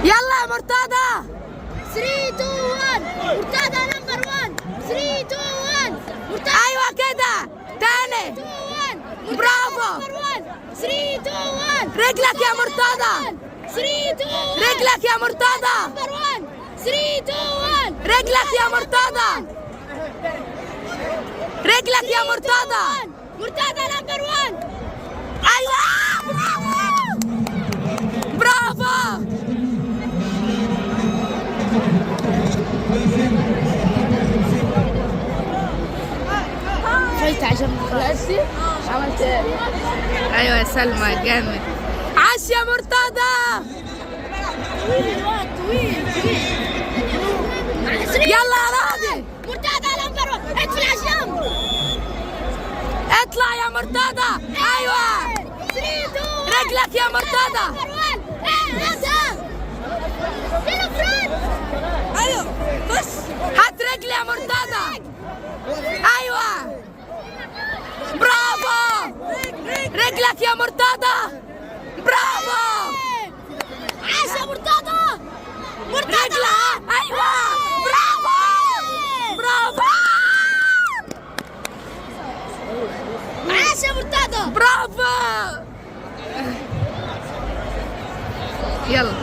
يلا يا مرتضى. 3 2 1 مرتضى نمبر 1. 3 2 1 مرتضى. ايوه كده تاني. 2 1 برافو. 3 2 1 رجلك يا مرتضى. 3 2 1 رجلك يا مرتضى. نمبر 1. 3 2 1 رجلك يا مرتضى. رجلك يا مرتضى. مرتضى نمبر 1. ايوه برافو. فايت عشان خلصتي عملت ايه؟ ايوه يا سلمى جامد. عاش يا مرتضى. يلا يا راضي. مرتضى نمبر 1. ادخل على الجنب. اطلع يا مرتضى. ايوه 3 2 1 رجلك يا مرتضى. نمبر 1. ايوه بص هات رجلي يا مرتضى. ايوه برافو. رجلك يا مرتضى. برافو. عاش يا مرتضى. رجلها ايوه برافو. برافو. عاش يا مرتضى. برافو. يلا